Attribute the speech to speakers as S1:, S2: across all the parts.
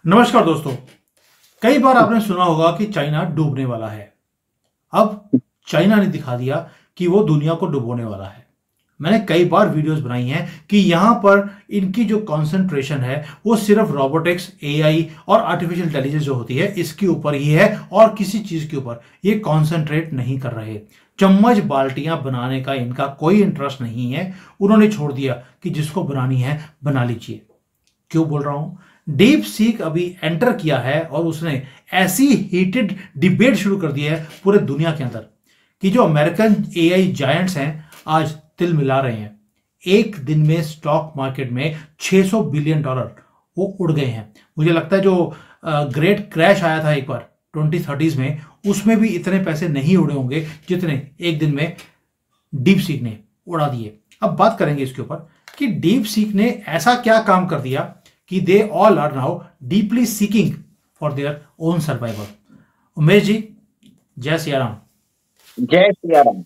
S1: नमस्कार दोस्तों। कई बार आपने सुना होगा कि चाइना डूबने वाला है। अब चाइना ने दिखा दिया कि वो दुनिया को डुबोने वाला है। मैंने कई बार वीडियोस बनाई हैं कि यहां पर इनकी जो कंसंट्रेशन है वो सिर्फ रोबोटिक्स, एआई और आर्टिफिशियल इंटेलिजेंस जो होती है इसके ऊपर ही है और किसी चीज के ऊपर ये कंसंट्रेट नहीं कर रहे। चम्मच बाल्टियां बनाने का इनका कोई इंटरेस्ट नहीं है। उन्होंने छोड़ दिया कि जिसको बनानी है बना लीजिए। क्यों बोल रहा हूं? डीप सीक अभी एंटर किया है और उसने ऐसी हीटेड डिबेट शुरू कर दी है पूरे दुनिया के अंदर कि जो अमेरिकन एआई जायंट्स हैं आज तिल मिला रहे हैं। एक दिन में स्टॉक मार्केट में 600 बिलियन डॉलर वो उड़ गए हैं। मुझे लगता है जो ग्रेट क्रैश आया था एक बार 2030 में, उसमें भी इतने पैसे नहीं उड़े होंगे जितने एक दिन में डीप सीक ने उड़ा दिए। अब बात करेंगे इसके ऊपर कि डीप सीक ने ऐसा क्या काम कर दिया कि they all are now deeply seeking for their own survival. Umesh ji, जय सिया राम।
S2: जय Siya Ram.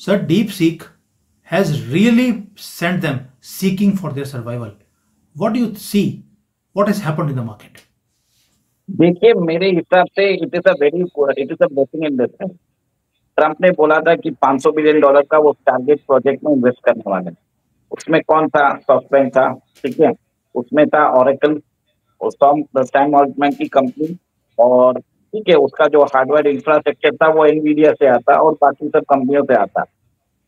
S1: Sir, DeepSeek has really sent them seeking for their survival. What do you see? What has happened in the market?
S2: देखिए, मेरे हिसाब से it is a blessing in disguise. Trump ने बोला था कि 500 बिलियन डॉलर का वो टारगेट प्रोजेक्ट में इन्वेस्ट करने वाले हैं। उसमें कौन था? सॉफ्टबैंक था, ठीक है। उसमें था ऑरेकल, सैम ऑल्टमैन की कंपनी, और ठीक है, उसका जो हार्डवेयर इंफ्रास्ट्रक्चर था वो एनवीडिया से आता और बाकी सब कंपनियों से आता।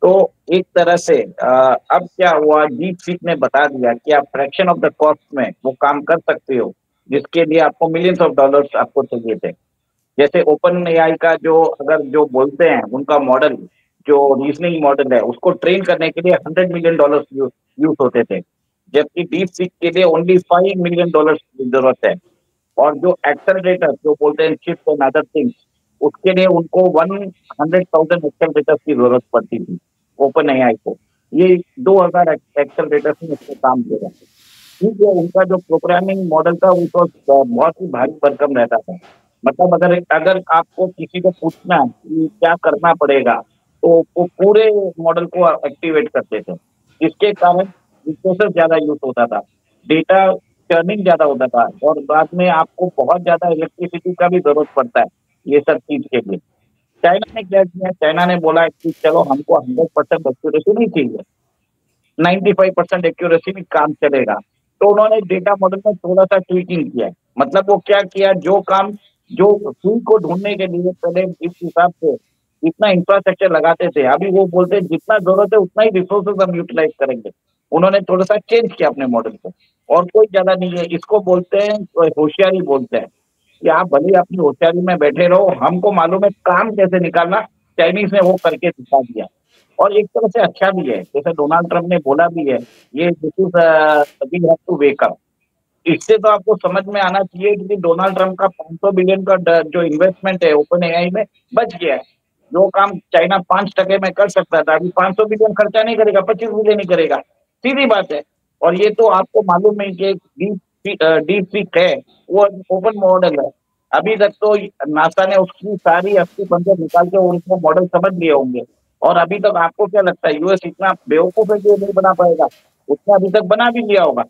S2: तो एक तरह से अब क्या हुआ, डीप सीक ने बता दिया कि आप फ्रैक्शन ऑफ द कॉस्ट में वो काम कर सकते हो, जिसके लिए आपको मिलियंस ऑफ डॉलर्स आपको चाहिए थे। जैसे ओपन एआई का जो अगर जो बोलते हैं उनका मॉडल, जो रीजनिंग मॉडल है, उसको ट्रेन करने के लिए 100 मिलियन डॉलर यूज होते थे, जबकि डीप सीक के लिए ओनली 5 मिलियन डॉलर की जरूरत है। और जो एक्सेलरेटर जो बोलते हैं चिप्स एंड अदर थिंग्स, उसके लिए उनको 100,000 एक्सेलरेटर की जरूरत पड़ती थी ओपन एआई को। ये 2000 एक्सेलरेटर में उसको काम किया। ठीक है, उनका जो प्रोग्रामिंग मॉडल था वो तो बहुत ही भारी भरकम रहता था। मतलब अगर अगर आपको किसी को पूछना है कि क्या करना पड़ेगा, तो वो पूरे मॉडल को एक्टिवेट करते थे, जिसके कारण रिसोर्सेस ज्यादा यूज होता था, डेटा टर्निंग ज्यादा होता था, और बाद में आपको बहुत ज्यादा इलेक्ट्रिसिटी का भी जरूरत पड़ता है ये सब चीज के लिए। चाइना ने क्या किया? चाइना ने बोला कि चलो हमको 100% एक्यूरेसी नहीं चाहिए, 95% एक्यूरेसी में काम चलेगा। तो उन्होंने डेटा मॉडल में थोड़ा सा ट्वीकिंग किया है। मतलब वो क्या किया, जो काम जो सुई को ढूंढने के लिए पहले इस हिसाब से इतना इंफ्रास्ट्रक्चर लगाते थे, अभी वो बोलते हैं जितना जरूरत है उतना ही रिसोर्सेज हम यूटिलाइज करेंगे। उन्होंने थोड़ा सा चेंज किया अपने मॉडल को, और कोई ज्यादा नहीं है। इसको बोलते हैं होशियारी बोलते हैं कि आप भले अपनी होशियारी में बैठे रहो, हमको मालूम है काम कैसे निकालना। चाइनीज ने वो करके दिखा दिया, और एक तरह से अच्छा भी है। जैसे डोनाल्ड ट्रम्प ने बोला भी है, ये this is we have to wake up. इससे तो आपको समझ में आना चाहिए कि डोनाल्ड ट्रम्प का 500 बिलियन का जो इन्वेस्टमेंट है ओपन एआई में बच गया है। जो काम चाइना 5% में कर सकता था, अभी 500 बिलियन खर्चा नहीं करेगा, 25 बिलियन ही करेगा। सीधी बात है। और ये तो आपको मालूम है कि डीप सीक है, वो ओपन मॉडल है। अभी तक तो नासा ने उसकी सारी अस्थि पंजर निकाल के उनका मॉडल समझ लिए होंगे। और अभी तक आपको क्या लगता है यूएस इतना बेवकूफ है कि ये नहीं बना पाएगा? उसने अभी तक बना भी लिया होगा।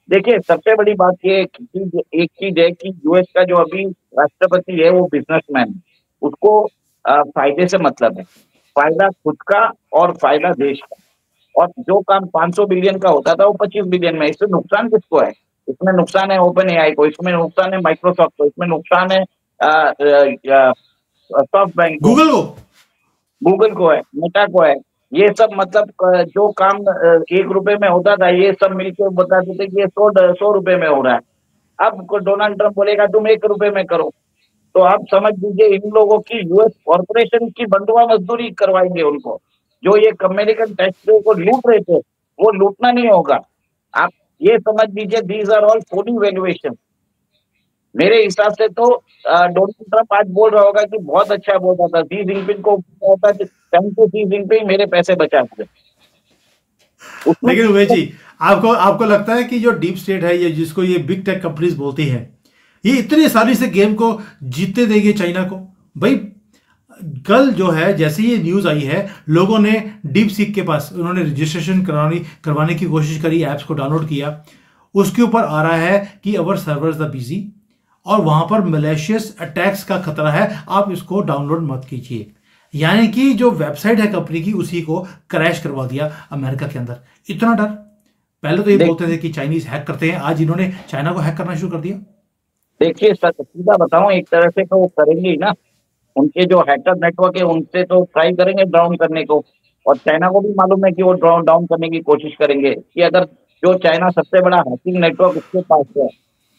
S2: देखिए, सबसे बड़ी बात ये एक चीज है कि यूएस का जो अभी राष्ट्रपति है वो बिजनेसमैन है। उसको फायदे से मतलब है, फायदा खुद का और फायदा देश का। और जो काम 500 बिलियन का होता था वो 25 बिलियन में। इससे नुकसान किसको है? इसमें नुकसान है ओपन एआई को, इसमें नुकसान है माइक्रोसॉफ्ट को, इसमें नुकसान है सॉफ्ट बैंक को,
S1: गूगल को।
S2: गूगल को है, मेटा को है। ये सब मतलब जो काम 1 रुपए में होता था, ये सब मिलकर बता देते कि ये 100 रुपए में हो रहा है। अब डोनाल्ड ट्रम्प बोलेगा तुम 1 रुपए में करो। तो आप समझ लीजिए इन लोगों की यूएस कॉर्पोरेशन की बंधुआ मजदूरी करवाएंगे उनको। जो ये अमेरिकन टैक्स पेयर को लूट रहे थे, वो लूटना नहीं होगा। आप ये समझ लीजिए these are all phony valuation. मेरे हिसाब से तो डोनाल्ड ट्रम्प आज बोल रहा होगा कि बहुत अच्छा बोल रहा था, शी जिनपिंग को होता कि थैंक यू शी जिनपिंग, मेरे पैसे बचा दिए उसमें।
S1: लेकिन उमेश जी, आपको आपको लगता है कि जो डीप स्टेट है, ये जिसको ये बिग टेक कंपनीज बोलती है, ये इतनी आसानी से गेम को जीतने देंगे चाइना को? भाई, कल जो है जैसे ये न्यूज आई है, लोगों ने डीप सीक के पास उन्होंने रजिस्ट्रेशन करवाने की कोशिश करी, ऐप्स को डाउनलोड किया। उसके ऊपर आ रहा है कि अवर सर्वर्स द बिजी और वहां पर मलेशियस अटैक्स का खतरा है, आप इसको डाउनलोड मत कीजिए। यानी कि जो वेबसाइट है कंपनी की उसी को क्रैश करवा दिया अमेरिका के अंदर। इतना डर। पहले तो ये बोलते थे कि चाइनीज हैक करते हैं, आज इन्होंने चाइना को हैक करना शुरू कर दिया।
S2: देखिए सीधा बताऊं, एक तरह से तो वो करेंगे ही ना। उनके जो हैकर नेटवर्क है उनसे तो ट्राई करेंगे डाउन करने को, और चाइना को भी मालूम है कि वो डाउन करने की कोशिश करेंगे कि अगर जो चाइना सबसे बड़ा हैकिंग नेटवर्क उसके पास है,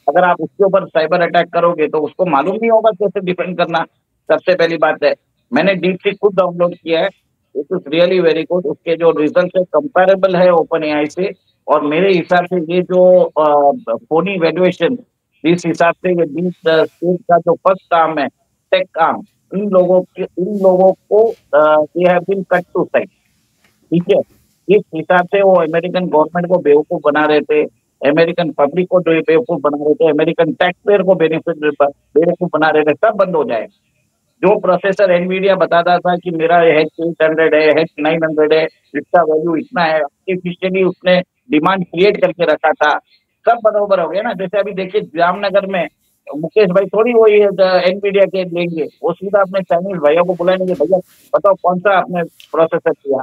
S2: अगर आप उसके ऊपर साइबर अटैक करोगे तो उसको मालूम नहीं होगा कैसे डिफेंड करना। सबसे पहली बात है, मैंने डीपसीक खुद डाउनलोड किया है, it is really very good. उसके जो रिजल्ट है कंपेरेबल है ओपन एआई से, और मेरे हिसाब से ये जो फोनी वैल्यूएशन, इस हिसाब से ये डीप स्टेट का जो फर्स्ट काम है, टेक काम, इन लोगों को they have been cut to side. ठीक है, इस हिसाब से वो अमेरिकन गवर्नमेंट को बेवकूफ बना रहे थे, अमेरिकन पब्लिक को जो बेवकूफ बना रहे थे, अमेरिकन टैक्स पेयर को बेवकूफ बना रहे थे, सब बंद हो जाए। जो प्रोसेसर एनवीडिया बताता था कि मेरा एच 800 है, एच 900 है, इसका वैल्यू इतना है, आर्टिफिशियली उसने डिमांड क्रिएट करके रखा था, सब बराबर हो गया ना। जैसे अभी देखिए जामनगर में मुकेश भाई थोड़ी वो एनवीडिया के लेंगे, वो सीधा अपने चाइनीज भैया को बुलाएंगे, भैया बताओ कौन सा आपने प्रोसेसर किया।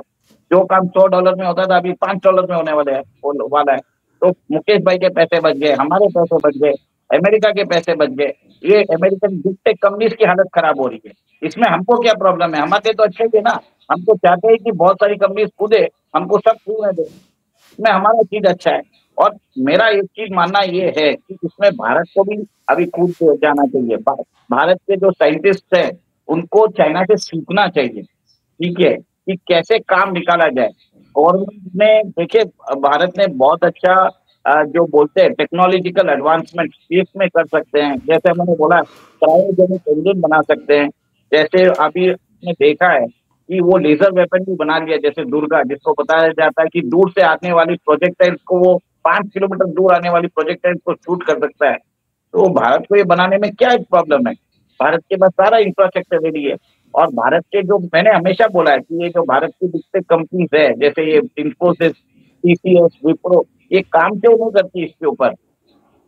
S2: जो काम $100 में होता था अभी $5 में होने वाला है। तो मुकेश भाई के पैसे बच गए, हमारे पैसे बच गए, अमेरिका के पैसे बच गए। ये अमेरिकन बिग टेक कंपनीज की हालत खराब हो रही है। इसमें हमको क्या प्रॉब्लम है? हमारे तो अच्छे थे ना, हम तो चाहते हैं कि बहुत सारी कंपनीज कूदे, हमको सब फ्री में दे, इसमें हमारा चीज अच्छा है। और मेरा एक चीज मानना ये है कि इसमें भारत को भी अभी कूद के जाना चाहिए। भारत के जो साइंटिस्ट हैं उनको चाइना से सीखना चाहिए, ठीक है, कि कैसे काम निकाला जाए। गवर्नमेंट ने देखिए, भारत ने बहुत अच्छा जो बोलते हैं टेक्नोलॉजिकल एडवांसमेंट स्पेस में कर सकते हैं। जैसे मैंने बोला क्रायोजेनिक इंजन बना सकते हैं, जैसे अभी ने देखा है कि वो लेजर वेपन भी बना लिया, जैसे दुर्गा, जिसको बताया जाता है कि दूर से आने वाली प्रोजेक्टाइल्स को वो 5 किलोमीटर दूर आने वाली प्रोजेक्टाइल्स को शूट कर सकता है। तो भारत को ये बनाने में क्या प्रॉब्लम है? भारत के पास सारा इंफ्रास्ट्रक्चर रेडी है। और भारत के जो मैंने हमेशा बोला है कि ये जो भारत की बिग कंपनीज है, जैसे ये इंफोसिस, टीसीएस, विप्रो, ये काम क्यों नहीं करती इसके ऊपर?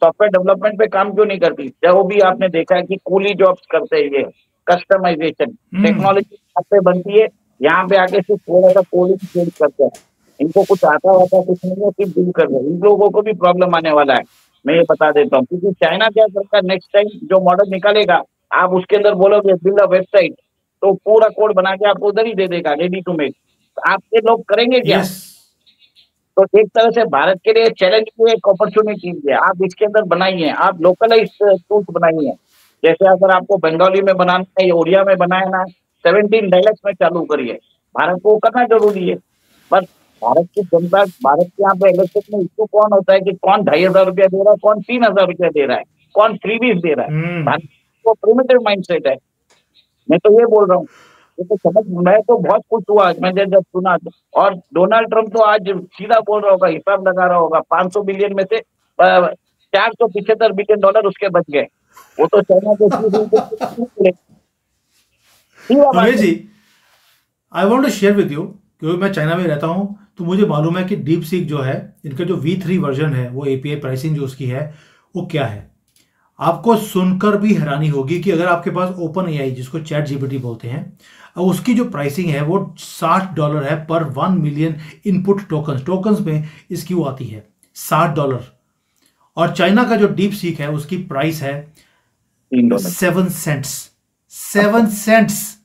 S2: सॉफ्टवेयर डेवलपमेंट पे काम क्यों नहीं करती? जो भी आपने देखा है कि कूली जॉब्स करते हैं, ये कस्टमाइजेशन टेक्नोलॉजी पे बनती है, यहाँ पे आके सिर्फ थोड़ा सा कोडिंग चेंज करते हैं। इनको कुछ आता होता कुछ नहीं है, सिर्फ डील कर रहे हैं। इन लोगों को भी प्रॉब्लम आने वाला है, मैं ये बता देता हूँ। क्योंकि चाइना क्या करता है, नेक्स्ट टाइम जो मॉडल निकालेगा, आप उसके अंदर बोलोगे बिल्ड अ वेबसाइट, तो पूरा कोड बना के आपको उधर ही दे देगा, रेडी टू मेक। आपके लोग करेंगे क्या?
S1: यस।
S2: तो एक तरह से भारत के लिए चैलेंज की एक अपॉर्चुनिटी है, आप इसके अंदर बनाइए, आप लोकलाइज टूल्स बनाइए। जैसे अगर आपको बंगाली में बनाना है या उड़िया में बनाना है, 17 डायलेक्ट में चालू करिए। भारत को करना जरूरी है। बस भारत की जनता, भारत के यहाँ पे इलेक्शन में इश्यू कौन होता है कि कौन 2,500 दे रहा है, कौन 3,000 रुपया दे रहा है, कौन फ्रीबीज दे रहा है। भारत को प्रिमिटिव माइंडसेट है। मैं तो ये बोल रहा हूँ, ये तो समझ, मैं तो बहुत खुश हुआ मैंने जब सुना। और डोनाल्ड ट्रंप तो आज सीधा बोल रहा होगा, हिसाब लगा रहा होगा, 500 बिलियन में से $475 बिलियन उसके बच गए। वो तो चाइना के
S1: Amesh ji, I want to share with you, क्योंकि मैं चाइना में रहता हूं, तो मुझे मालूम है कि डीप सीक जो है, इनका जो V3 वर्जन है, वो एपीआई प्राइसिंग जो उसकी है वो क्या है। आपको सुनकर भी हैरानी होगी कि अगर आपके पास ओपन एआई, जिसको चैट जीपीटी बोलते हैं, उसकी जो प्राइसिंग है वो $60 है पर 1 मिलियन इनपुट टोकन्स में इसकी वो आती है $60। और चाइना का जो डीप सीक है उसकी प्राइस है 7 सेंट्स। 7 सेंट्स,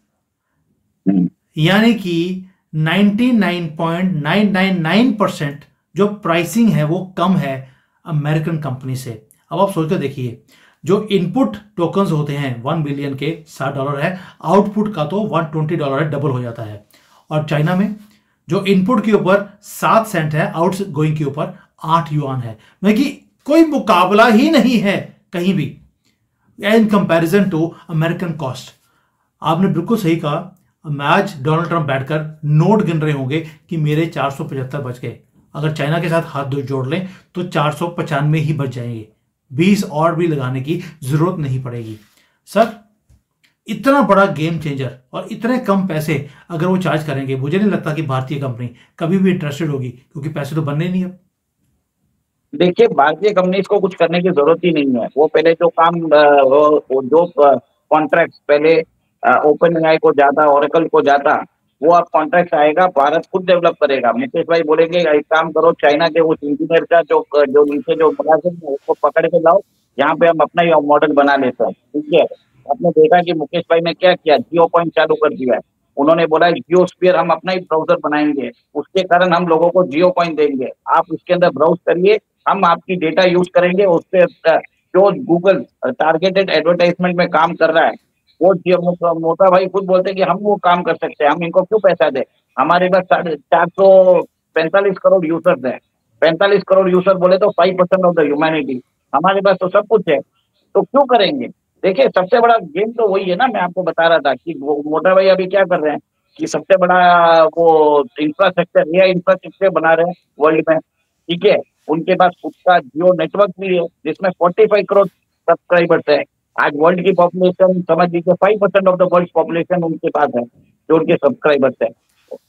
S1: यानी कि 99.999% जो प्राइसिंग है वो कम है अमेरिकन कंपनी से। अब आप सोचकर देखिए, जो इनपुट टोकन्स होते हैं 1 बिलियन के $60 है, आउटपुट का तो $120 है, डबल हो जाता है। और चाइना में जो इनपुट के ऊपर 7 सेंट है, आउट गोइंग के ऊपर 8 युआन है। मतलब कि कोई मुकाबला ही नहीं है कहीं भी in comparison to American cost. आपने बिल्कुल सही कहा। मैं आज डोनाल्ड ट्रंप बैठकर नोट गिन रहे होंगे कि मेरे 475 बच गए। अगर चाइना के साथ हाथ जोड़ लें तो 495 ही बच जाएंगे, 20 और भी लगाने की जरूरत नहीं पड़ेगी। सर, इतना बड़ा गेम चेंजर और इतने कम पैसे अगर वो चार्ज करेंगे, मुझे नहीं लगता कि भारतीय कंपनी कभी भी इंटरेस्टेड होगी, क्योंकि पैसे तो बनने नहीं अब।
S2: देखिए, भारतीय कंपनीज को कुछ करने की जरूरत ही नहीं है। वो पहले जो काम वो जो कॉन्ट्रैक्ट पहले ओपन एआई को जाता, ओरेकल को जाता, वो अब कॉन्ट्रैक्ट आएगा, भारत खुद डेवलप करेगा। मुकेश भाई बोलेंगे एक काम करो, चाइना के उस इंजीनियर का जो नीचे जो मुलाजिम है उसको पकड़ के लाओ, यहाँ पे हम अपना ही मॉडल बना लेते हैं। ठीक है, आपने देखा कि मुकेश भाई ने क्या किया, जियो पॉइंट चालू कर दिया है। उन्होंने बोला जियो स्फीयर हम अपना ही ब्राउजर बनाएंगे, उसके कारण हम लोगों को जियो पॉइंट देंगे, आप उसके अंदर ब्राउज करिए, हम आपकी डेटा यूज करेंगे, उससे जो गूगल टारगेटेड एडवर्टाइजमेंट में काम कर रहा है, वो मोटा भाई खुद बोलते हैं कि हम वो काम कर सकते हैं, हम इनको क्यों पैसा दें। हमारे पास 445 करोड़ यूजर्स हैं, 45 करोड़ यूजर बोले तो 5% ऑफ द ह्यूमैनिटी, हमारे पास तो सब कुछ है, तो क्यों करेंगे। देखिए, सबसे बड़ा गेम तो वही है ना, मैं आपको बता रहा था कि वो मोटा भाई अभी क्या कर रहे हैं कि सबसे बड़ा वो इंफ्रास्ट्रक्चर, एआई इंफ्रास्ट्रक्चर बना रहे हैं वर्ल्ड में। ठीक है, उनके पास खुद का जियो नेटवर्क भी है जिसमें 45 करोड़ सब्सक्राइबर्स है। आज वर्ल्ड की पॉपुलेशन समझ लीजिए 5% ऑफ द वर्ल्ड पॉपुलेशन उनके पास है, जो उनके सब्सक्राइबर्स है,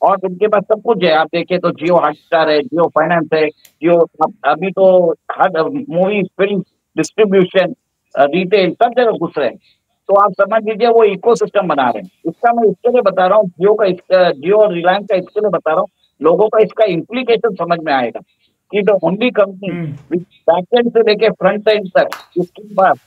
S2: और उनके पास सब कुछ है। आप देखिए तो जियो हॉटस्टार है, जियो फाइनेंस है, जियो अभी तो हर मूवी फिल्म डिस्ट्रीब्यूशन रिटेल सब जगह घुस रहे हैं। तो आप समझ लीजिए वो इकोसिस्टम बना रहे हैं। इसका मैं इसके लिए बता रहा हूँ, जियो और रिलायंस का इसके लिए बता रहा हूँ, लोगों का इसका इम्प्लीकेशन समझ में आएगा कि the only company
S1: hmm.
S2: Backend से लेके फ्रंट एंड तक इसके पास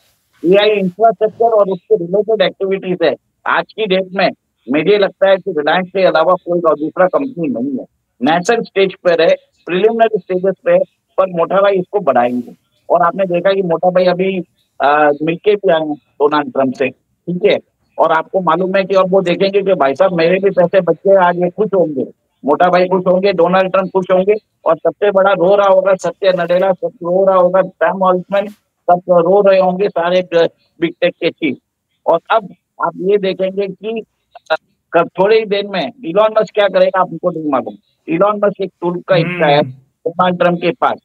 S2: एआई इंफ्रास्ट्रक्चर और उसके रिलेटेड एक्टिविटीज है। आज की डेट में मुझे लगता है कि रिलायंस के अलावा कोई और दूसरा कंपनी नहीं है, नेशनल स्टेज पर है, प्रिलिमिनरी स्टेजेस पे है, पर मोटा भाई इसको बढ़ाएंगे। और आपने देखा कि मोटा भाई अभी मिलके भी आए हैं डोनाल्ड ट्रंप से। ठीक है, और आपको मालूम है कि अब वो देखेंगे कि भाई साहब मेरे भी पैसे बच गए, आज ये खुश होंगे, मोटा भाई खुश होंगे, डोनाल्ड ट्रंप खुश होंगे, और सबसे बड़ा रो रहा होगा सत्य नडेला, सब रो रहा होगा सैम ऑल्टमैन, सब रो रहे होंगे सारे बिग टेक के चीफ। और अब आप ये देखेंगे कि थोड़ी ही देर में इलॉन मस्क क्या करेगा आपको नहीं मालूम। इलॉन मस्क एक टूल का हिस्सा है
S1: हम्म।
S2: डोनाल्ड ट्रंप के पास,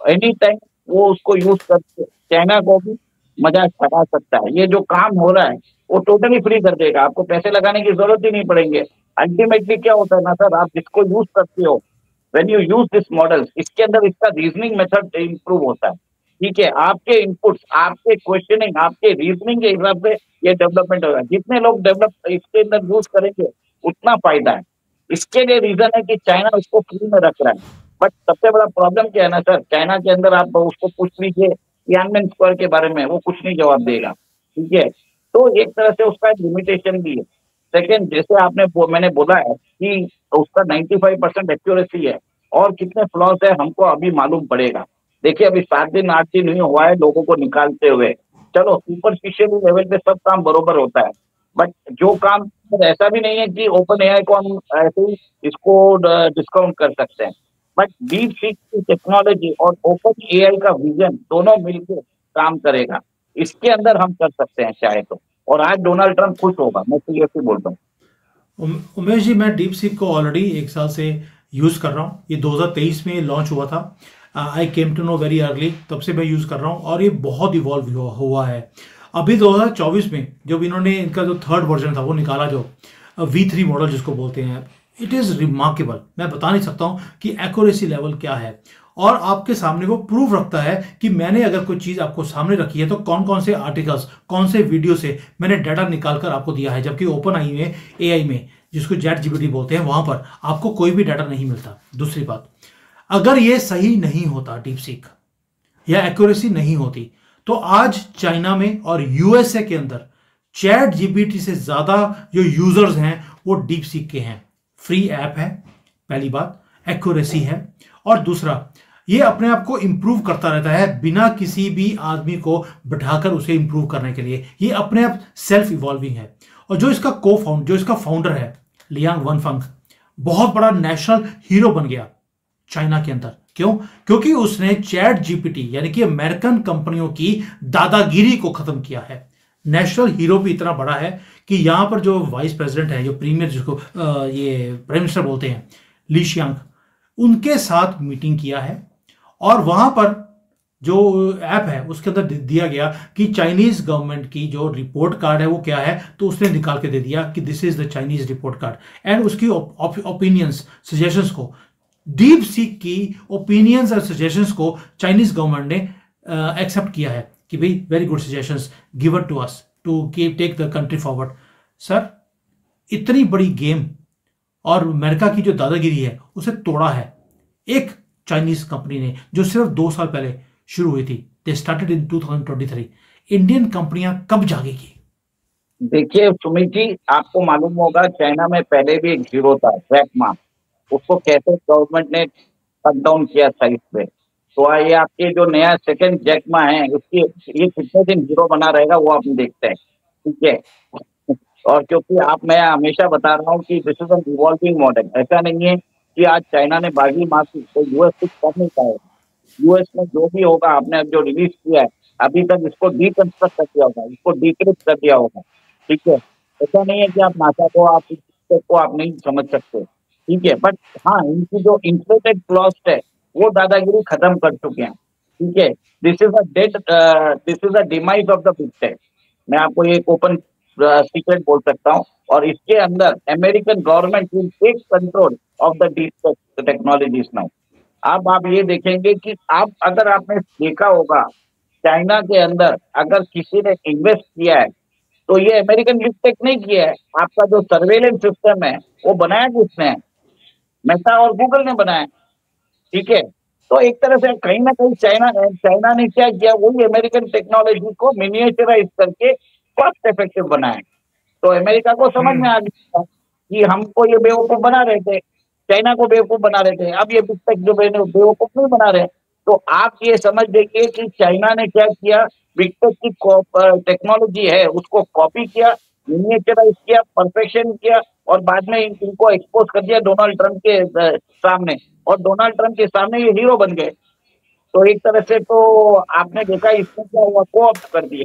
S2: एनी टाइम वो उसको यूज करके चाइना को भी मजाक हटा सकता है। ये जो काम हो रहा है वो टोटली फ्री कर देगा, आपको पैसे लगाने की जरूरत ही नहीं पड़ेंगे। अल्टीमेटली क्या होता है ना सर, आप जिसको यूज करते हो, when you use this model, इसके अंदर इसका रीजनिंग मेथड इंप्रूव होता है। ठीक है, आपके इनपुट्स, आपके क्वेश्चनिंग, आपके रीजनिंग के हिसाब से ये डेवलपमेंट होगा। जितने लोग डेवलप इसके अंदर यूज करेंगे उतना फायदा है। इसके लिए रीजन है कि चाइना उसको फ्री में रख रहा है। बट सबसे बड़ा प्रॉब्लम क्या है ना सर, चाइना के अंदर आप उसको पूछ लीजिए तियानमेन स्क्वायर के बारे में, वो कुछ नहीं जवाब देगा। ठीक है, तो एक तरह से उसका एक लिमिटेशन भी है। सेकेंड, जैसे मैंने बोला है कि उसका 95% एक्यूरेसी है, और कितने फ्लॉज है हमको अभी मालूम पड़ेगा। देखिए, अभी 7 दिन 8 दिन ही हुआ है लोगों को निकालते हुए, चलो सुपरफिशियल लेवल पे सब काम बरोबर होता है, बट जो काम ऐसा भी नहीं है कि ओपन एआई को हम ऐसे ही इसको डिस्काउंट कर सकते हैं। बट डीप सीक की टेक्नोलॉजी और ओपन एआई का विजन दोनों मिलकर काम करेगा, इसके अंदर हम कर सकते हैं चाहे तो। और आज डोनाल्ड ट्रंप खुश होगा, मैं सीरियसली बोलता हूँ।
S1: उमेश जी, मैं डीप सीक को ऑलरेडी 1 साल से यूज़ कर रहा हूँ। ये 2023 में लॉन्च हुआ था। I came to know very early, तब से मैं यूज़ कर रहा हूँ और ये बहुत इवॉल्व हुआ है। अभी 2024 में जब इन्होंने इनका जो थर्ड वर्जन था वो निकाला, जो V3 मॉडल जिसको बोलते हैं, इट इज़ रिमार्केबल। मैं बता नहीं सकता हूँ कि एक्यूरेसी लेवल क्या है, और आपके सामने वो प्रूफ रखता है कि मैंने अगर कोई चीज़ आपको सामने रखी है तो कौन कौन से आर्टिकल्स, कौन से वीडियो से मैंने डाटा निकाल कर आपको दिया है। जबकि ओपन आई में, एआई में, जिसको चैट जीपीटी बोलते हैं, वहां पर आपको कोई भी डाटा नहीं मिलता। दूसरी बात, अगर ये सही नहीं होता डीप सीक, या एक्यूरेसी नहीं होती, तो आज चाइना में और यूएसए के अंदर चैट जीपीटी से ज्यादा जो यूजर्स हैं वो डीप सीक के हैं। फ्री ऐप है, पहली बात, एक्यूरेसी है, और दूसरा ये अपने आप को इंप्रूव करता रहता है बिना किसी भी आदमी को बैठाकर उसे इंप्रूव करने के लिए। ये अपने आप सेल्फ इवॉल्विंग है। और जो इसका फाउंडर है, लियांग वनफंग, बहुत बड़ा नेशनल हीरो बन गया चाइना के अंदर। क्यों? क्योंकि उसने चैट जीपीटी यानी कि अमेरिकन कंपनियों की दादागिरी को खत्म किया है। नेशनल हीरो भी इतना बड़ा है कि यहां पर जो वाइस प्रेसिडेंट है, जो प्रीमियर, जिसको ये प्राइम मिनिस्टर बोलते हैं, ली शियांग, उनके साथ मीटिंग किया है। और वहां पर जो ऐप है उसके अंदर दिया गया कि चाइनीज गवर्नमेंट की जो रिपोर्ट कार्ड है वो क्या है, तो उसने निकाल के दे दिया कि this is the Chinese report card. And उसकी ओपिनियंस, सजेशंस को डीप सीक की ओपिनियंस और सजेशंस को चाइनीज गवर्नमेंट ने एक्सेप्ट किया है कि भाई very good suggestions given to us to take the country forward. Sir, इतनी बड़ी गेम और अमेरिका की जो दादागिरी है उसे तोड़ा है एक चाइनीज कंपनी ने, जो सिर्फ 2 साल पहले शुरू हुई थी। They started in 2023। इंडियन कंपनियां कब जागेगी?
S2: देखिए सुमित जी, आपको मालूम होगा चाइना में पहले भी एक हीरो था, जैक मा। उसको कैसे गवर्नमेंट ने कट डाउन किया साइज पे। तो ये आपके जो नया सेकंड जैक मा है, उसकी ये कितने दिन हीरो बना रहेगा वो आप देखते हैं, ठीक है। और क्योंकि आप, मैं हमेशा बता रहा हूँ कि this is an evolving model. ऐसा नहीं है कि आज चाइना ने बागी मारी तो यूएस कुछ कर नहीं पाएगा। यूएस में जो भी होगा, आपने जो रिलीज किया है अभी तक, इसको डीकंस्ट्रक्ट कर दिया होगा, इसको डिक्रिप्ट कर दिया होगा, ठीक है। ऐसा नहीं है कि आप नासा को, आप इस को आप नहीं समझ सकते, ठीक है। बट हाँ, इनकी जो इंफ्लेटेड कॉस्ट है वो दादागिरी खत्म कर चुके हैं, ठीक है। This is a demise of the big tech. मैं आपको ये ओपन सीक्रेट बोल सकता हूँ। और इसके अंदर American government will take control of the deep technologies now. अब आप ये देखेंगे कि आप, अगर आपने देखा होगा चाइना के अंदर अगर किसी ने इन्वेस्ट किया है तो ये अमेरिकन बिग टेक नहीं किया है। आपका जो सर्वेलेंस सिस्टम है वो बनाया किसने है? मेटा और गूगल ने बनाया, ठीक है। तो एक तरह से कहीं ना कहीं चाइना चाइना ने क्या किया, वही अमेरिकन टेक्नोलॉजी को मिनिएचराइज करके कॉस्ट इफेक्टिव बनाया। तो अमेरिका को समझ में आ गया कि हमको ये बेवकूफ बना रहे थे, चाइना को बेवकूफ बना रहे थे, अब ये बिग टेक जो बेवकूफ नहीं बना रहे। तो आप ये समझ देखिए कि चाइना ने क्या किया, बिग टेक की टेक्नोलॉजी है उसको कॉपी किया, मिनिएचराइज किया, परफेक्शन किया, और बाद में इनको एक्सपोज कर दिया डोनाल्ड ट्रंप के सामने। और डोनाल्ड ट्रंप के सामने ये हीरो बन गए। तो एक तरह से तो आपने देखा इसमें क्या हुआ, कोऑप्ट कर दिया।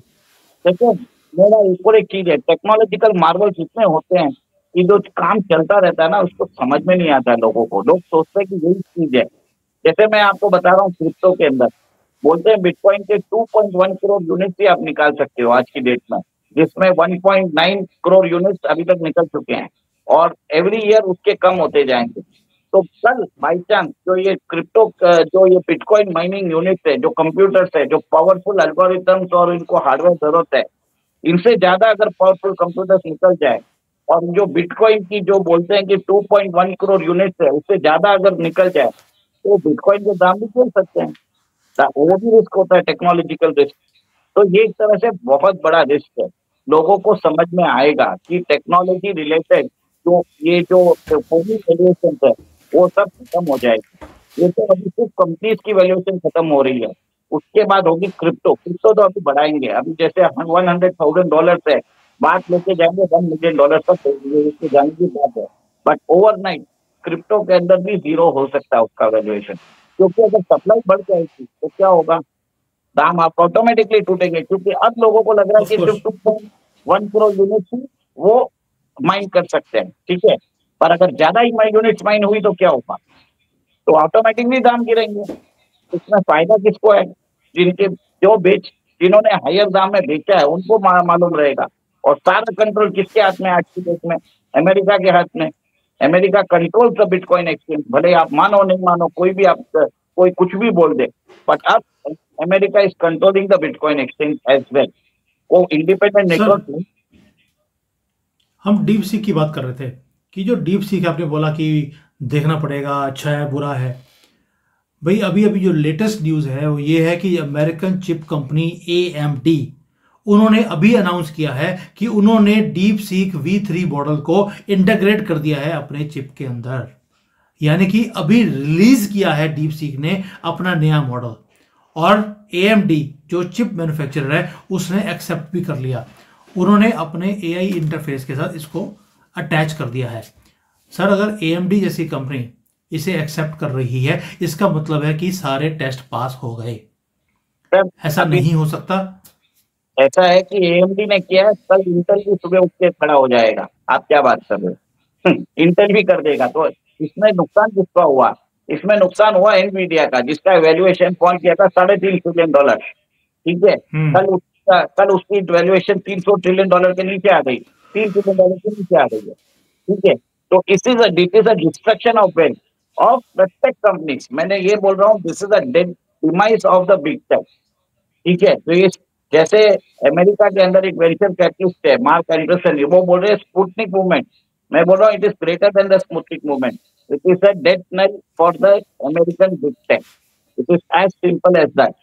S2: देखो, मेरा एक और एक चीज है, टेक्नोलॉजिकल मार्वल्स इतने होते हैं कि जो काम चलता रहता है ना उसको समझ में नहीं आता है लोगों को। लोग सोचते हैं कि यही चीज है। जैसे मैं आपको बता रहा हूँ, क्रिप्टो के अंदर बोलते हैं बिटकॉइन के 2.1 करोड़ यूनिट ही आप निकाल सकते हो आज की डेट में, जिसमें 1.9 करोड़ यूनिट अभी तक निकल चुके हैं, और एवरी ईयर उसके कम होते जाएंगे। तो कल बाई चांस जो ये क्रिप्टो, जो ये बिटकॉइन माइनिंग यूनिट है, जो कंप्यूटर्स है, जो पावरफुल एल्गोरिथम्स और इनको हार्डवेयर जरूरत है, इनसे ज्यादा अगर पावरफुल कंप्यूटर्स निकल जाए, और जो बिटकॉइन की जो बोलते हैं कि 2.1 करोड़ यूनिट है उससे ज्यादा अगर निकल जाए, तो बिटकॉइन के दाम भी गिर सकते हैं। वो भी रिस्क होता है, टेक्नोलॉजिकल रिस्क। तो ये एक तरह से बहुत बड़ा रिस्क है। लोगों को समझ में आएगा कि टेक्नोलॉजी रिलेटेड जो ये जो वैल्यूएशन है वो सब खत्म हो जाएगी। ये तो अभी सिर्फ कंपनीज की वैल्यूएशन खत्म हो रही है, उसके बाद होगी क्रिप्टो। क्रिप्टो तो अभी बढ़ाएंगे, अभी जैसे $100,000 है, बात लेके जाएंगे $1 मिलियन तक लेके जाने की बात है। बट ओवरनाइट क्रिप्टो के अंदर भी जीरो हो सकता है उसका वैल्यूएशन, क्योंकि अगर सप्लाई बढ़ जाएगी तो क्या होगा, दाम आप ऑटोमेटिकली टूटेंगे। क्योंकि अब लोगों को लग रहा है
S1: ऑफ
S2: कि
S1: कोर्स।
S2: सिर्फ 2.1 करोड़ यूनिट ही वो माइन कर सकते हैं, ठीक है। पर अगर ज्यादा ही यूनिट्स माइन हुई तो क्या होगा, तो ऑटोमेटिकली दाम गिरेंगे। इसमें फायदा किसको है, जिनके जो जिन्होंने हायर दाम में बेचा है उनको मालूम रहेगा। और सारा कंट्रोल किसके हाथ में आज की डेट में, अमेरिका के हाथ में। America control the bitcoin exchange, भले आप मानो नहीं मानो, कोई भी आप कोई कुछ भी बोल दे, बट अब America is controlling the bitcoin exchange as well. वो इंडिपेंडेंट
S1: सर,
S2: नेटवर्क।
S1: हम डीप सीक की बात कर रहे थे कि जो डीप सीक आपने बोला कि देखना पड़ेगा, अच्छा है बुरा है। भाई अभी अभी जो लेटेस्ट न्यूज़ है वो ये है कि अमेरिकन चिप कंपनी AMD, उन्होंने अभी अनाउंस किया है कि उन्होंने डीप सीक V3 मॉडल को इंटीग्रेट कर दिया है अपने चिप के अंदर। यानी कि अभी रिलीज किया है डीप सीक ने अपना नया मॉडल, और AMD जो चिप मैन्युफैक्चरर है उसने एक्सेप्ट भी कर लिया। उन्होंने अपने AI इंटरफेस के साथ इसको अटैच कर दिया है। सर, अगर AMD जैसी कंपनी इसे एक्सेप्ट कर रही है, इसका मतलब है कि सारे टेस्ट पास हो गए। ऐसा
S2: अभी
S1: नहीं हो सकता।
S2: ऐसा है कि एएमडी ने किया है, कल इंटेल भी सुबह उठ के खड़ा हो जाएगा। आप क्या बात कर रहे हो? इंटेल भी कर देगा। तो इसमें नुकसान किसका हुआ, इसमें नुकसान हुआ एनवीडिया का, जिसका वैल्यूएशन पहुंच गया था $3.5 ट्रिलियन, ठीक है।
S1: हम्म।
S2: कल उसकी वैल्यूएशन $300 ट्रिलियन के नीचे आ गई, $3 ट्रिलियन के नीचे आ गई है, ठीक है। तो it is a destruction of wealth. Of the tech companies. मैंने ये बोल रहा हूँ, this is the demise of the big tech. ठीक है, तो ये जैसे अमेरिका के अंदर एक वेंचर कैपिटलिस्ट है मार्क एंडरसन, वो बोल रहे हैं स्पुतनिक मूवमेंट। मैं बोल रहा हूँ it is greater than the Sputnik movement. It is a death night for the American big tech. It is as simple as that.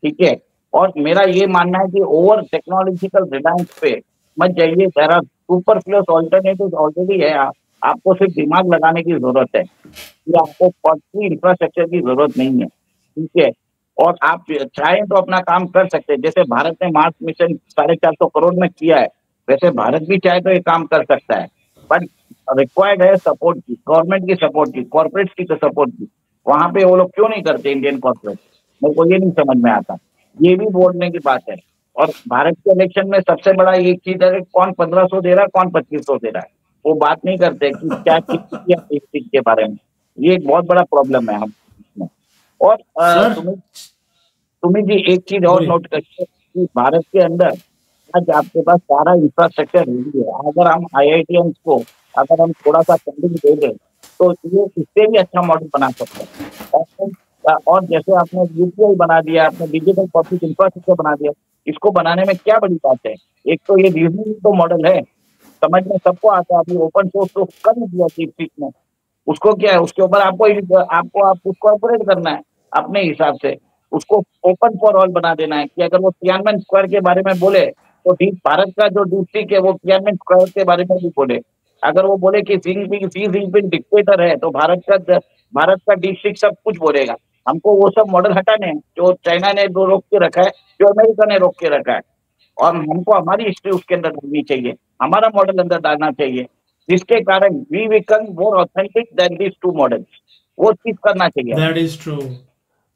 S2: ठीक है, और मेरा ये मानना है कि ओवर टेक्नोलॉजिकल रिलायंस पे मत जाइए। There are superfluous alternative already है। आपको सिर्फ दिमाग लगाने की जरूरत है, कि आपको पॉलिसी इंफ्रास्ट्रक्चर की जरूरत नहीं है। ठीक है, और आप चाहें तो अपना काम कर सकते हैं। जैसे भारत ने मार्स मिशन 450 करोड़ में किया है, वैसे भारत भी चाहे तो ये काम कर सकता है। बट रिक्वायर्ड है सपोर्ट की, गवर्नमेंट की सपोर्ट की, कॉर्पोरेट की तो सपोर्ट की। वहां पे वो लोग क्यों नहीं करते इंडियन कॉर्पोरेट? मेरे को ये नहीं समझ में आता। ये भी बोलने की बात है। और भारत के इलेक्शन में सबसे बड़ा ये चीज है कि कौन 1500 दे रहा है, कौन 2500 दे रहा है। वो बात नहीं करते कि क्या चीज किया इस चीज के बारे में। ये एक बहुत बड़ा प्रॉब्लम है हम इसमें। और
S1: सर
S2: तुम्हें जी एक चीज और
S1: बोलिए।
S2: नोट करिए कि भारत के अंदर आज आपके पास सारा इंफ्रास्ट्रक्चर रेडी है। अगर हम आईआईटीएम्स को अगर हम थोड़ा सा फंडिंग दे दें, तो ये इससे भी अच्छा मॉडल बना सकते हैं। और जैसे आपने यूपीआई बना दिया, आपने डिजिटल पब्लिक इंफ्रास्ट्रक्चर बना दिया, इसको बनाने में क्या बड़ी बात है? एक तो ये रीजनिंग तो मॉडल है, समझ में सबको आता है। अभी ओपन सोर्स तो कर ही दिया DeepSeek ने। उसको क्या है, उसके ऊपर आप उसको ऑपरेट करना है अपने हिसाब से। उसको ओपन फॉर ऑल बना देना है कि अगर वो तियानवेन स्क्वायर के बारे में बोले, तो भारत का जो DeepSeek है वो तियानवेन स्क्वायर के बारे में भी बोले। अगर वो बोले कि सी जिनपिंग डिक्टेटर है, तो भारत का DeepSeek सब कुछ बोलेगा। हमको वो सब मॉडल हटाने हैं जो चाइना ने दो रोक के रखा है, जो अमेरिका ने रोक के रखा है। और हमको हमारी हिस्ट्री उसके अंदर डालनी चाहिए, हमारा मॉडल अंदर डालना चाहिए, जिसके कारण we become more authentic than this two models. वो चीज करना चाहिए हमें।
S1: That is true.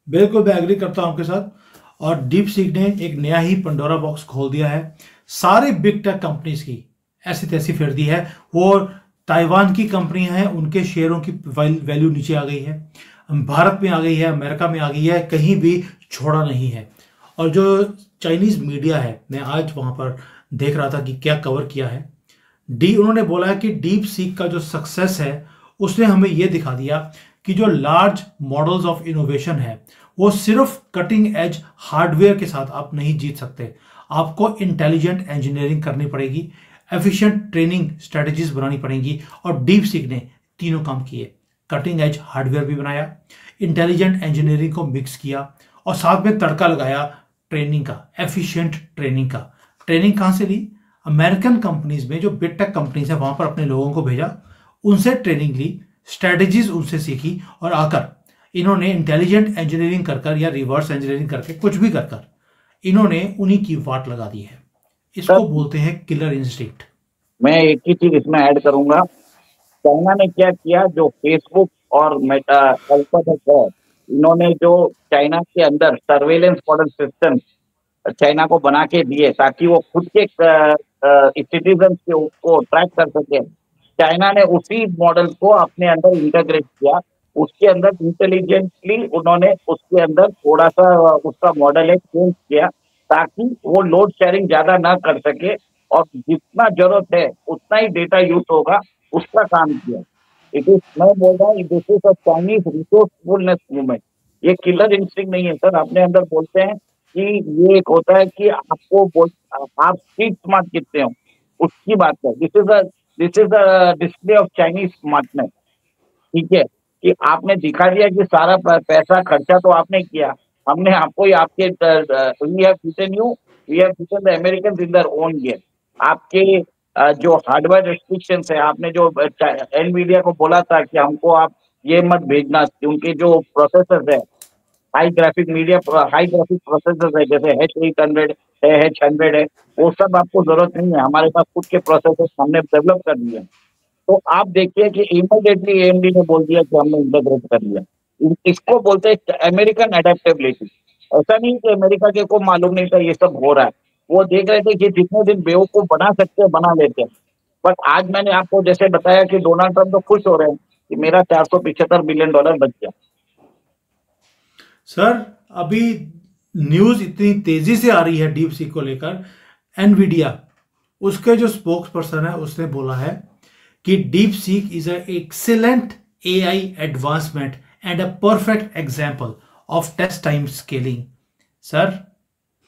S1: बिल्कुल मैं एग्री करता हूं आपके साथ। और डीप सीक ने एक नया ही पंडोरा बॉक्स खोल दिया है। सारे बिग टेक कंपनीज की ऐसी तैसी फिर दी है। वो ताइवान की कंपनियां हैं, उनके शेयरों की वैल्यू नीचे आ गई है। भारत में आ गई है, अमेरिका में आ गई है, कहीं भी छोड़ा नहीं है। और जो चाइनीज मीडिया है, मैं आज वहां पर देख रहा था कि क्या कवर किया है। उन्होंने बोला है कि डीप सीक का जो सक्सेस है, उसने हमें यह दिखा दिया कि जो लार्ज मॉडल्स ऑफ इनोवेशन है, वो सिर्फ कटिंग एज हार्डवेयर के साथ आप नहीं जीत सकते। आपको इंटेलिजेंट इंजीनियरिंग करनी पड़ेगी, एफिशिएंट ट्रेनिंग स्ट्रेटजीज बनानी पड़ेंगी। और डीप सीक ने तीनों काम किए। कटिंग एज हार्डवेयर भी बनाया, इंटेलिजेंट इंजीनियरिंग को मिक्स किया, और साथ में तड़का लगाया ट्रेनिंग का, एफिशिएंट ट्रेनिंग का। ट्रेनिंग कहां से ली? अमेरिकन कंपनीज में जो बिग टेक कंपनीज है, वहां पर अपने लोगों को भेजा, उनसे ट्रेनिंग ली, स्ट्रेटजीज उनसे सीखी, और आकर इन्होंने इंटेलिजेंट इंजीनियरिंग कर या रिवर्स इंजीनियरिंग करके कुछ भी कर इन्होंने उन्हीं की वाट लगा दी है।
S2: सर,
S1: इसको बोलते हैं किलर इंस्टिंक्ट।
S2: मैं एक ही चीज इसमें ऐड करूंगा। चाइना ने क्या किया, जो फेसबुक और मेटा अल्फाबेट है, इन्होंने जो चाइना के अंदर सर्वेलेंस मॉडल सिस्टम चाइना को बना के दिए, ताकि वो खुद के सिटीजन को ट्रैक कर सके। चाइना ने उसी मॉडल को अपने अंदर इंटीग्रेट किया। उसके अंदर इंटेलिजेंटली उन्होंने उसके अंदर थोड़ा सा उसका मॉडल है चेंज किया, ताकि वो लोड शेयरिंग ज्यादा ना कर सके, और जितना जरूरत है उतना ही डेटा यूज होगा, उसका काम किया। इट इज, मैं बोल रहा हूँ, this is a Chinese resourcefulness movement. ये किलर इंस्टिंक्ट नहीं है सर। अपने अंदर बोलते हैं कि ये एक होता है कि आप स्ट्रीट स्मार्ट कितने हो, उसकी बात है। This is the display of Chinese smartness. ठीक है, कि आपने दिखा दिया कि सारा पैसा खर्चा तो आपने किया, हमने आपको ही आपके we have beaten you, we have beaten the American in their own game. आपके जो हार्डवेयर रिस्ट्रिक्शंस है, आपने जो एनवीडिया को बोला था कि हमको आप ये मत भेजना, उनके जो प्रोसेसर है, हाई ग्राफिक प्रोसेसर है, जैसे H800 है, H100 है, वो सब आपको जरूरत नहीं है। हमारे पास खुद के प्रोसेसर हमने डेवलप कर दिए। तो आप देखिए कि इमीडिएटली AMD ने बोल दिया कि हमने इंटीग्रेट कर लिया। इसको बोलते हैं अमेरिकन एडेप्टेबिलिटी। ऐसा नहीं कि अमेरिका के को मालूम नहीं था ये सब हो रहा है। वो देख रहे थे कि जितने दिन बेवकूफ बना सकते हैं बना लेते हैं। बट आज मैंने आपको जैसे बताया कि डोनाल्ड ट्रंप तो खुश हो रहे हैं कि मेरा $475 बिलियन बच गया।
S1: सर अभी न्यूज इतनी तेजी से आ रही है डीप सीक को लेकर। एनवीडिया, उसके जो स्पोक्स पर्सन है, उसने बोला है कि DeepSeek is a excellent AI advancement and a perfect example of test time scaling. Sir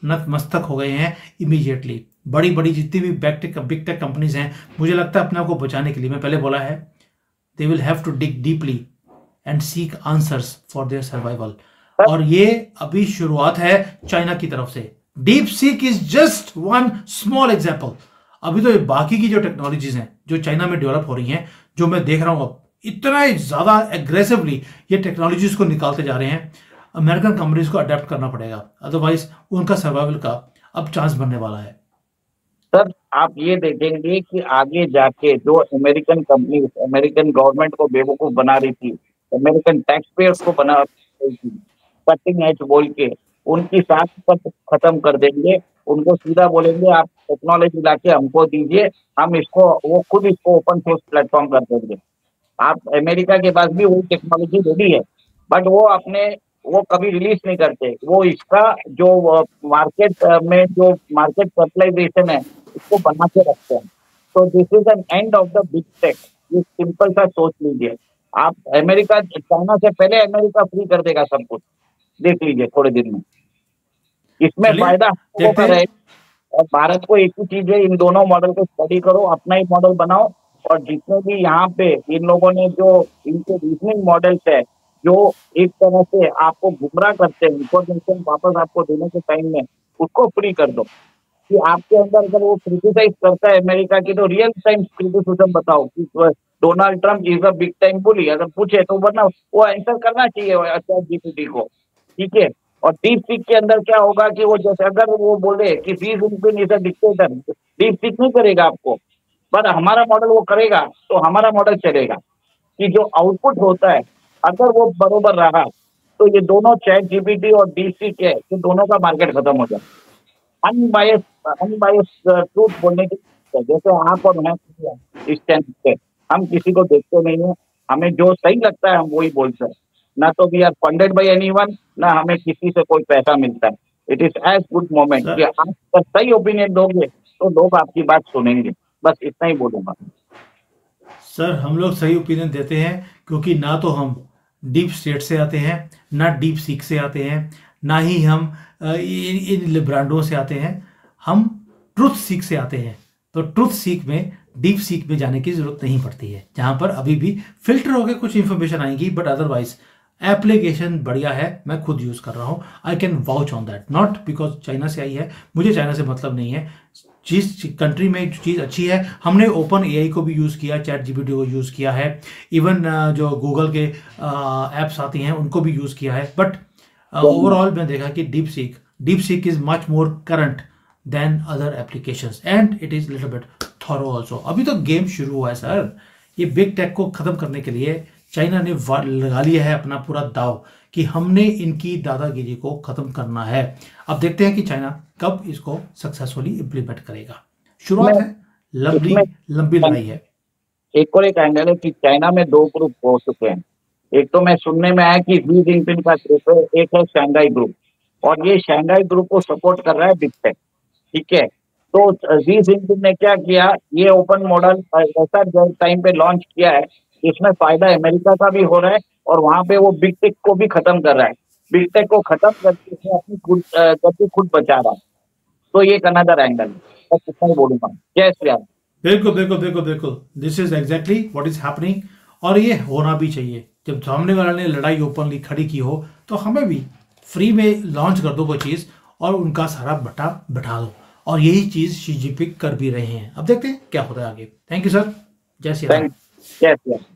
S1: नतमस्तक हो गए हैं इमीडिएटली। बड़ी बड़ी जितनी भी बिग टेक कंपनीज हैं, मुझे लगता है अपने आप को बचाने के लिए, मैं पहले बोला है, they will have to dig deeply and seek answers for their survival. और ये अभी शुरुआत है चाइना की तरफ से। DeepSeek is just one small example. अभी तो ये बाकी की जो टेक्नोलॉजीज हैं जो चाइना में डेवलप हो रही हैं, जो मैं देख रहा हूं अब इतना ज्यादा एग्रेसिवली ये टेक्नोलॉजीज को निकालते जा रहे हैं, अमेरिकन कंपनीज को अडेप्ट करना पड़ेगा, अदरवाइज उनका सर्वाइवल का अब चांस बनने वाला है।
S2: सर आप ये देखेंगे कि आगे जाके जो अमेरिकन कंपनी अमेरिकन गवर्नमेंट को बेवकूफ बना रही थी, अमेरिकन टैक्स पेयर्स को बना रही थी, कटिंग एज बोल के उनकी साथ सब खत्म कर देंगे। उनको सीधा बोलेंगे आप टेक्नोलॉजी लाके हमको दीजिए, हम इसको वो खुद इसको ओपन सोर्स प्लेटफॉर्म कर देंगे। आप अमेरिका के पास भी वही टेक्नोलॉजी रेडी है, बट वो कभी रिलीज नहीं करते। वो इसका जो मार्केट में जो मार्केट कैपिटलाइजेशन है इसको बना के रखते हैं। तो this is an end of the big tech. ये सिंपल सा सोच लीजिए आप। अमेरिका चाइना से पहले अमेरिका फ्री कर देगा सब कुछ, देख लीजिए थोड़े दिन में। इसमें फायदा हम लोगों का रहेगा। और भारत को एक ही चीज है, इन दोनों मॉडल को स्टडी करो, अपना ही मॉडल बनाओ। और जितने भी यहाँ पे इन लोगों ने जो इनके रीजनिंग मॉडल्स है जो एक तरह से आपको गुमराह करते हैं, इंफॉर्मेशन वापस आपको देने के टाइम में, उसको फ्री कर दो। कि आपके अंदर अगर वो क्रिटिसाइज करता है अमेरिका की, तो रियल टाइम क्रिटिसिज्म बताओ कि Donald Trump is a big time bully, अगर पूछे तो वरना वो आंसर करना चाहिए ChatGPT को, ठीक है। और डीप सीक के अंदर क्या होगा कि वो जैसे अगर वो बोले कि Xi Jinping is a dictator, deep seek नहीं करेगा आपको, पर हमारा मॉडल वो करेगा, तो हमारा मॉडल चलेगा। कि जो आउटपुट होता है अगर वो बरोबर रहा, तो ये दोनों ChatGPT और डीप सीक है, तो दोनों का मार्केट खत्म हो जाए। अनबायस ट्रूथ बोलने की, जैसे आप और मैं इस टाइम पे हम किसी को देखते नहीं है, हमें जो सही लगता है हम वही बोलते हैं। ना तो we are funded by anyone, ना हमें किसी से कोई पैसा मिलता है। It is as good moment कि आप अगर सही ओपिनियन दोगे तो लोग आपकी बात सुनेंगे। बस इतना ही बोलूंगा।
S1: सर हम लोग सही ओपिनियन देते हैं क्योंकि ना तो हम डीप स्टेट से आते हैं, ना डीप सीक से आते हैं, ना ही हम इन ब्रांडों से आते हैं। हम ट्रुथ सीक से आते हैं। तो ट्रुथ सीक में डीप सीक में जाने की जरूरत नहीं पड़ती है, जहां पर अभी भी फिल्टर होकर कुछ इंफॉर्मेशन आएंगी, बट अदरवाइज एप्लीकेशन बढ़िया है। मैं खुद यूज कर रहा हूं, I can vouch on that, not because China से आई है, मुझे चाइना से मतलब नहीं है। जिस कंट्री में चीज़ अच्छी है, हमने ओपन AI को भी यूज़ किया, ChatGPT को यूज़ किया है, इवन जो गूगल के एप्स आती हैं उनको भी यूज़ किया है। बट ओवरऑल मैं देखा कि DeepSeek is much more current than other applications and it is little bit thorough also. अभी तो गेम शुरू हुआ है सर। ये बिग टेक को खत्म करने के लिए चाइना ने लगा लिया है अपना पूरा दाव कि हमने इनकी दादागिरी को खत्म करना है। अब देखते हैं कि चाइना कब इसको सक्सेसफुली इम्प्लीमेंट करेगा। शुरुआत है, लंबी लड़ाई है।
S2: एक और एक एंगल है कि चाइना में 2 ग्रुप हो चुके हैं। एक तो मैं सुनने में आया कि शी जिनपिंग का ग्रुप है, एक है शंघाई ग्रुप, और ये शंघाई ग्रुप को सपोर्ट कर रहा है बिग टेक, ठीक है। तो शी जिनपिंग ने क्या किया, ये ओपन मॉडल ऐसा टाइम पे लॉन्च किया है, इसमें फायदा अमेरिका का भी हो रहा है और वहां पे वो बिग टेक को भी खत्म कर रहा है। बिग टेक को खत्म करके उसने अपनी गति खुद बचा रहा है। तो ये एक अनदर एंगल है, बस इतना ही बोलूंगा। जय श्री राम।
S1: बिल्कुल बिल्कुल बिल्कुल बिल्कुल, this is exactly what is happening. और ये होना भी चाहिए। जब सामने वाले ने लड़ाई ओपनली खड़ी की हो, तो हमें भी फ्री में लॉन्च कर दो कोई चीज़ और उनका सारा बटा बैठा दो। और यही चीज़ शी जिनपिंग कर भी रहे हैं। अब देखते हैं क्या होता है आगे। Thank you sir. जय श्री राम।
S2: जय श्री राम।